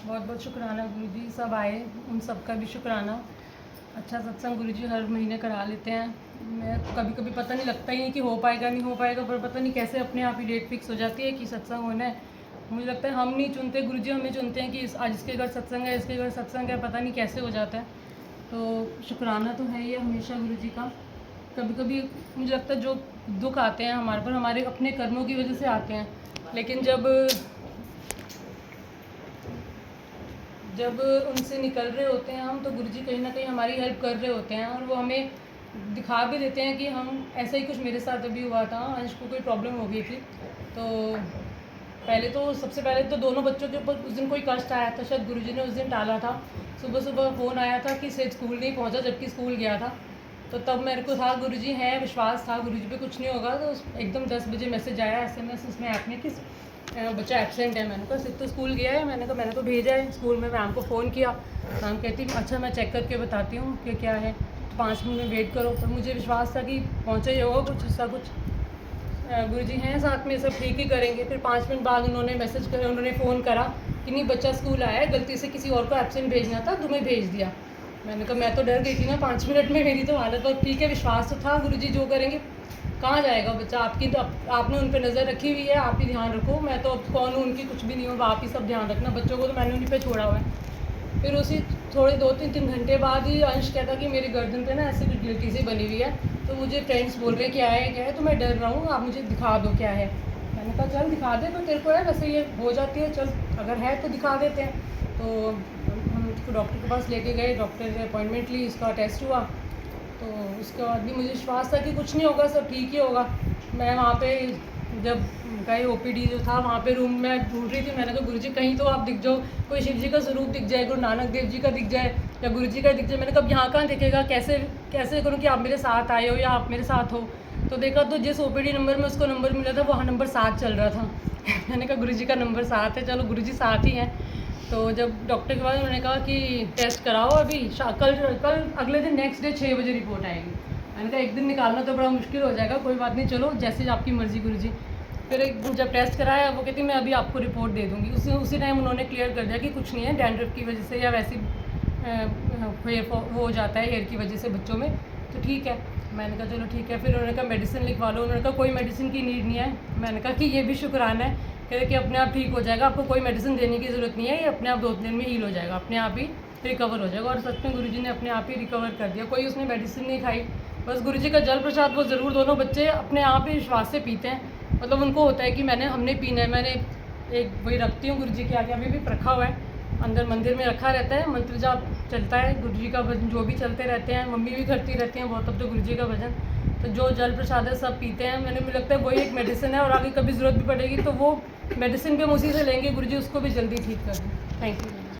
बहुत बहुत शुक्राना गुरुजी, सब आए उन सब का भी शुक्राना। अच्छा सत्संग गुरुजी हर महीने करा लेते हैं। मैं कभी कभी पता नहीं लगता ही नहीं कि हो पाएगा नहीं हो पाएगा, पर पता नहीं कैसे अपने आप ही डेट फिक्स हो जाती है कि सत्संग होना है। मुझे लगता है हम नहीं चुनते, गुरुजी हमें चुनते हैं कि आज इसके घर सत्संग है, इसके घर सत्संग है, पता नहीं कैसे हो जाता है। तो शुक्राना तो है ये हमेशा गुरुजी का। कभी कभी मुझे लगता है जो दुख आते हैं हमारे पर, हमारे अपने कर्मों की वजह से आते हैं, लेकिन जब उनसे निकल रहे होते हैं हम, तो गुरुजी कहीं ना कहीं हमारी हेल्प कर रहे होते हैं, और वो हमें दिखा भी देते हैं कि हम ऐसा ही कुछ मेरे साथ अभी हुआ था। अंश को कोई प्रॉब्लम हो गई थी, तो सबसे पहले तो दोनों बच्चों के ऊपर उस दिन कोई कष्ट आया था, शायद गुरुजी ने उस दिन टाला था। सुबह सुबह फ़ोन आया था कि सेठ स्कूल नहीं पहुंचा, जबकि स्कूल गया था। तो तब मेरे को था गुरुजी हैं, विश्वास था गुरुजी पे कुछ नहीं होगा। तो एकदम 10 बजे मैसेज आया SMS उसमें ऐप में कि बच्चा एब्सेंट है। मैंने कहा सिर्फ तो स्कूल गया है, मैंने तो भेजा है स्कूल में। मैम को फ़ोन किया, मैम कहती अच्छा मैं चेक करके बताती हूँ कि क्या है, 5 मिनट में वेट करो। पर मुझे विश्वास था कि पहुँचा ही होगा कुछ ऐसा कुछ, गुरुजी हैं साथ में, सब ठीक ही करेंगे। फिर 5 मिनट बाद उन्होंने फ़ोन करा कि नहीं बच्चा स्कूल आया है, गलती से किसी और को एब्सेंट भेजना था, तुम्हें भेज दिया। मैंने कहा मैं तो डर गई थी ना 5 मिनट में, मेरी तो हालत। और ठीक है, विश्वास तो था गुरुजी जो करेंगे। कहाँ जाएगा बच्चा, आपकी तो आपने उन पर नज़र रखी हुई है, आप ही ध्यान रखो। मैं तो अब कौन हूँ, उनकी कुछ भी नहीं हूँ, आप ही सब ध्यान रखना। बच्चों को तो मैंने उन्हीं पे छोड़ा हुआ है। फिर उसी थोड़े 2-3 घंटे बाद ही अंश कहता कि मेरी गर्दन पे ना ऐसे कुछ गिल्टी सी बनी हुई है। तो मुझे फ्रेंड्स बोल रहे क्या है, तो मैं डर रहा हूँ, आप मुझे दिखा दो क्या है। मैंने कहा चल दिखा दे, तो तेरे को है वैसे ये हो जाती है, चल अगर है तो दिखा देते हैं। तो हम उसको डॉक्टर के पास लेके गए, डॉक्टर ने अपॉइंटमेंट ली, उसका टेस्ट हुआ। तो उसके बाद भी मुझे विश्वास था कि कुछ नहीं होगा, सब ठीक ही होगा। मैं वहाँ पे जब गए OPD जो था वहाँ पे रूम में ढूंढ रही थी। मैंने कहा गुरुजी कहीं तो आप दिख जाओ, कोई शिव जी का स्वरूप दिख जाए, गुरु नानक देव जी का दिख जाए, या गुरुजी का दिख जाए। मैंने कहा यहाँ कहाँ दिखेगा, कैसे कैसे करूँ कि आप मेरे साथ आए हो या आप मेरे साथ हो। तो देखा तो जिस OPD नंबर में उसको नंबर मिला था वहाँ नंबर 7 चल रहा था। मैंने कहा गुरुजी का नंबर 7 है, चलो गुरुजी साथ ही हैं। तो जब डॉक्टर के बाद उन्होंने कहा कि टेस्ट कराओ अभी, कल अगले दिन नेक्स्ट डे 6 बजे रिपोर्ट आएगी। मैंने कहा एक दिन निकालना तो बड़ा मुश्किल हो जाएगा, कोई बात नहीं, चलो जैसे आपकी मर्ज़ी गुरुजी। फिर जब टेस्ट कराया, वो कहती मैं अभी आपको रिपोर्ट दे दूँगी। उसी टाइम उन्होंने क्लियर कर दिया कि कुछ नहीं है, डैंड्रफ की वजह से या वैसी हेयर वो हो जाता है हेयर की वजह से बच्चों में, तो ठीक है। मैंने कहा चलो ठीक है। फिर उन्होंने कहा मेडिसिन लिखवा लो। उन्होंने कहा कोई मेडिसिन की नीड नहीं है। मैंने कहा कि ये भी शुक्राना है, कह रहे कि अपने आप ठीक हो जाएगा, आपको कोई मेडिसिन देने की ज़रूरत नहीं है, ये अपने आप 2 दिन में हील हो जाएगा, अपने आप ही रिकवर हो जाएगा। और सच में गुरुजी ने अपने आप ही रिकवर कर दिया, कोई उसने मेडिसिन नहीं खाई। बस गुरुजी का जल प्रसाद वो ज़रूर दोनों बच्चे अपने आप ही विश्वास से पीते हैं। मतलब उनको होता है कि हमने पीना है। मैंने एक वही रखती हूँ गुरुजी के आगे, अभी भी रखा हुआ है, अंदर मंदिर में रखा रहता है, मंत्र जाप चलता है, गुरुजी का भजन जो भी चलते रहते हैं, मम्मी भी करती रहती हैं बहुत, अब तो गुरुजी का भजन। तो जो जल प्रसाद है सब पीते हैं। मुझे लगता है वही एक मेडिसिन है, और आगे कभी ज़रूरत भी पड़ेगी तो वो मेडिसिन भी हम उसी से लेंगे, गुरुजी उसको भी जल्दी ठीक कर दें। Thank you.